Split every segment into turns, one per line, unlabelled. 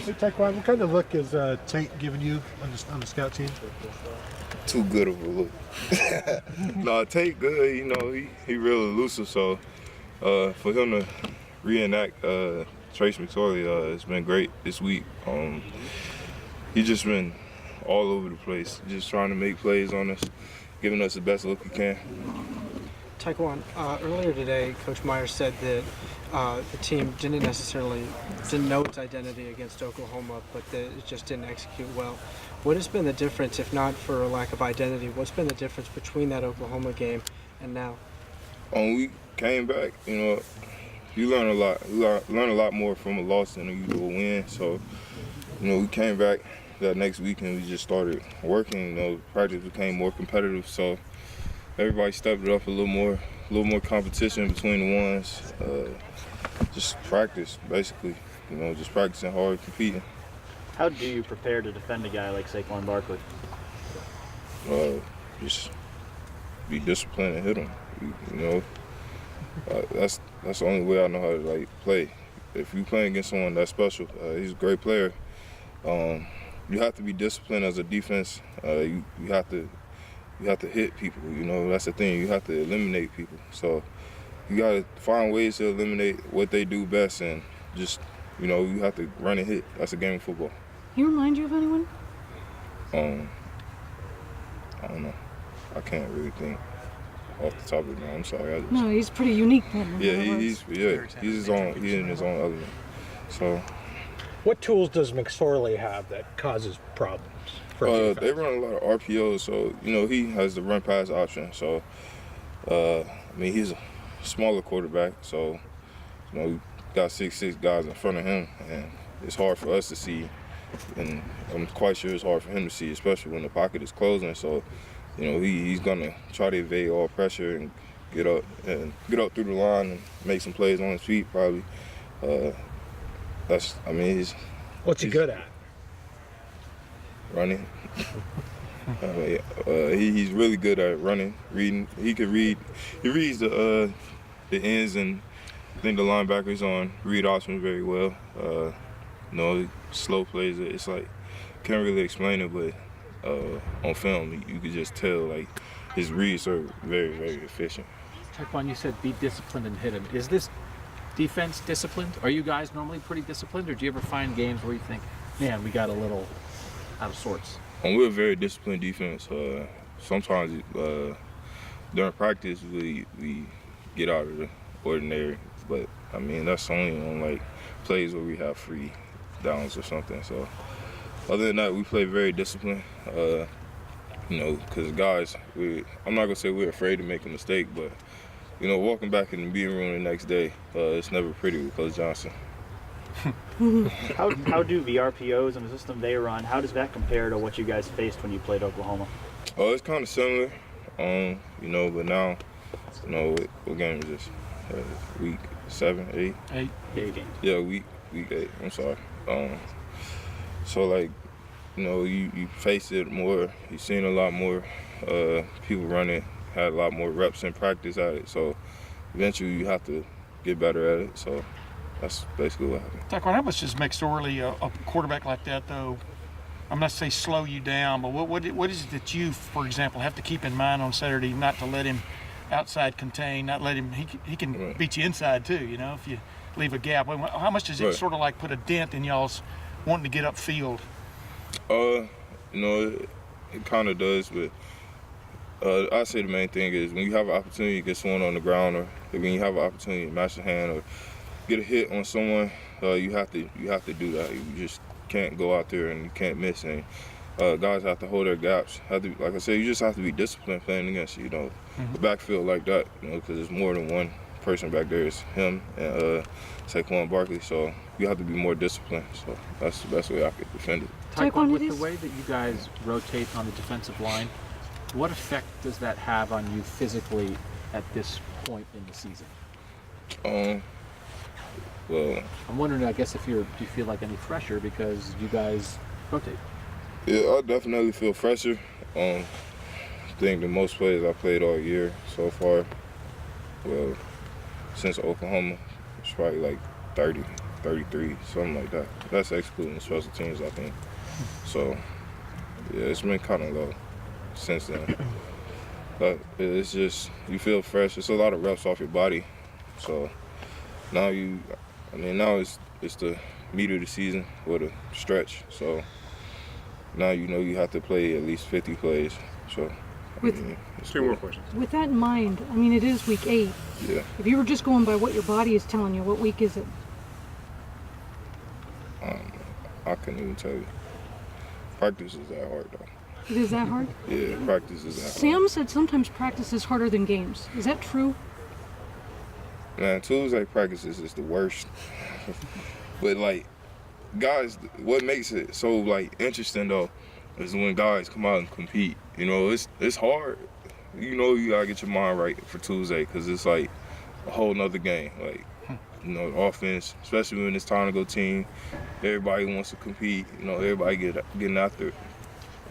Hey, Tyquan, what kind of look is Tate giving you on the scout team?
Too good of a look. No, Tate good. You know, he real elusive. So for him to reenact Trace McSorley, it's been great this week. He's just been all over the place, just trying to make plays on us, giving us the best look he can.
Tyquan, earlier today, Coach Myers said that the team didn't know its identity against Oklahoma, but that it just didn't execute well. What has been the difference, if not for a lack of identity, what's been the difference between that Oklahoma game and now?
We came back, you know, you learn a lot. You learn a lot more from a loss than you do a win. So, you know, we came back that next week and we just started working. You know, practice became more competitive. So everybody stepped it up a little more competition between the ones. Just practice, basically. You know, just practicing hard, competing.
How do you prepare to defend a guy like Saquon Barkley?
Just be disciplined and hit him. You know, that's the only way I know how to play. If you playing against someone that's special, he's a great player. You have to be disciplined as a defense. You have to hit people. You know, that's the thing. You have to eliminate people. So you got to find ways to eliminate what they do best, and just, you know, you have to run and hit. That's a game of football.
He remind you of anyone?
I don't know. I can't really think off the top of it. I'm sorry.
No, he's pretty unique then.
Yeah, he's his own. He's in his own element. So.
What tools does McSorley have that causes problems for defense?
They run a lot of RPOs, so you know he has the run pass option. So I mean, he's a smaller quarterback, so you know we got 6'6" guys in front of him, and it's hard for us to see. And I'm quite sure it's hard for him to see, especially when the pocket is closing. So, you know, he's gonna try to evade all pressure and get up through the line and make some plays on his feet. Probably.
What's he good at?
Running. He's really good at running, reading. He reads the ends, and I think the linebackers on read options very well. You know, slow plays. It's like, can't really explain it, but on film you could just tell like his reads are very, very efficient.
Tyquan, you said be disciplined and hit him. Is this defense disciplined? Are you guys normally pretty disciplined, or do you ever find games where you think, man, we got a little out of sorts?
We're a very disciplined defense. Sometimes during practice we get out of the ordinary, but I mean that's only on like plays where we have free downs or something. So other than that, we play very disciplined. You know, because guys, I'm not gonna say we're afraid to make a mistake, but you know, walking back in the meeting room the next day, it's never pretty with Coach Johnson.
How do the RPOs and the system they run, how does that compare to what you guys faced when you played Oklahoma?
It's kind of similar, you know, but now, you know, what game is this? Week 7, 8?
8
games.
Yeah, week 8. I'm sorry. So like, you know, you face it more. You've seen a lot more people running, had a lot more reps in practice at it. So eventually you have to get better at it. So that's basically what happened.
Tyquan, how much does McSorley, a quarterback like that, though, I'm not saying slow you down, but what is it that you, for example, have to keep in mind on Saturday not to let him outside contain, not let him, he can
Right.
beat you inside too, you know, if you leave a gap. How much does it
Right.
sort of like put a dent in y'all's wanting to get upfield?
You know, it kind of does, but I say the main thing is when you have an opportunity to get someone on the ground, or when you have an opportunity to match the hand or get a hit on someone, you have to do that. You just can't go out there and you can't miss. And guys have to hold their gaps. Like I said, you just have to be disciplined playing against, you know, the backfield like that. You know, because there's more than one person back there. It's him and Saquon Barkley. So you have to be more disciplined. So that's the best way I could defend it.
Tyquan, with the way that you guys rotate on the defensive line, what effect does that have on you physically at this point in the season?
Well,
I'm wondering, I guess, do you feel like any pressure because you guys rotate?
yeah, I definitely feel fresher. I think the most plays I played all year so far, well, since Oklahoma, it's probably like 30 33, something like that. That's excluding special teams, I think. So, yeah, it's been kind of low since then. But it's just, you feel fresh. It's a lot of reps off your body. So now now it's the meat of the season with a stretch. So now you know you have to play at least 50 plays. So, it's
Two more questions.
With that in mind, I mean, it is week 8.
Yeah.
If you were just going by what your body is telling you, what week is it?
I couldn't even tell you. Practice is that hard, though.
It is that hard?
Yeah, practice is that hard.
Sam said sometimes practice is harder than games. Is that true?
Man, Tuesday practices is the worst. But, like, guys, what makes it so, like, interesting, though, is when guys come out and compete. You know, it's hard. You know you got to get your mind right for Tuesday because it's, like, a whole nother game. Like, you know, offense, especially when it's time to go team, everybody wants to compete. You know, everybody getting after it.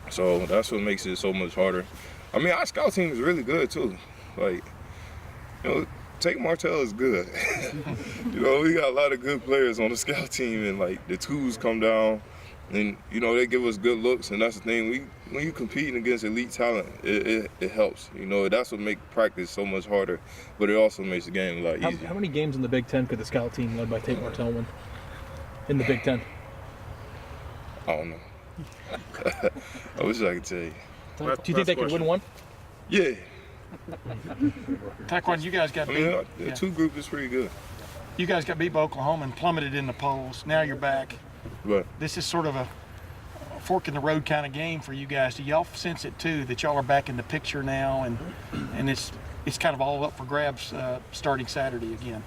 So that's what makes it so much harder. I mean, our scout team is really good, too. Like, you know, Tate Martell is good. You know, we got a lot of good players on the scout team, and like the twos come down, and you know they give us good looks, and that's the thing. When you competing against elite talent, it helps. You know, that's what makes practice so much harder, but it also makes the game a lot easier.
How many games in the Big Ten could the scout team led by Tate Martell win? In the Big Ten?
I don't know. I wish I could tell you.
Do you think they could win one?
Yeah.
Tyquan, you guys got
I
beat.
mean, the two group is pretty good.
You guys got beat by Oklahoma and plummeted in the polls. Now you're back.
But
This is sort of a fork in the road kind of game for you guys. Do y'all sense it too that y'all are back in the picture now, and it's kind of all up for grabs starting Saturday again?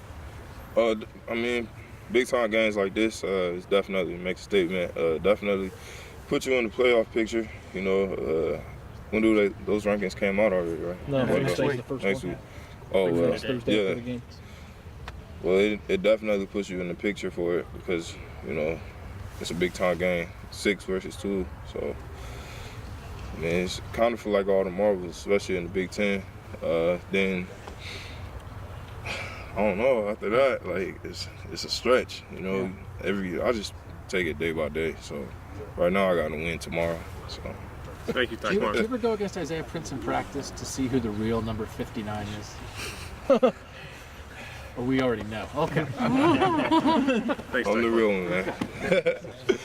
I mean, big time games like this is definitely make a statement. Definitely put you in the playoff picture. You know, when do those rankings came out already, right?
No,
next
Wednesday's
week.
the first
Next
one.
week. Oh, well,
Next Thursday
yeah.
for the game.
Well, it definitely puts you in the picture for it because, you know, it's a big time game, 6 versus 2. So, I mean, it's kind of feel like all the marbles, especially in the Big Ten. Then, I don't know, after that, like, it's a stretch, you know. I just take it day by day. So, right now I got to win tomorrow. So.
Thank you,
Do you
Tyquan.
ever go against Isaiah Prince in practice to see who the real number 59 is? Or we already know. Okay.
Thanks,
I'm the
Tyquan.
real one, man.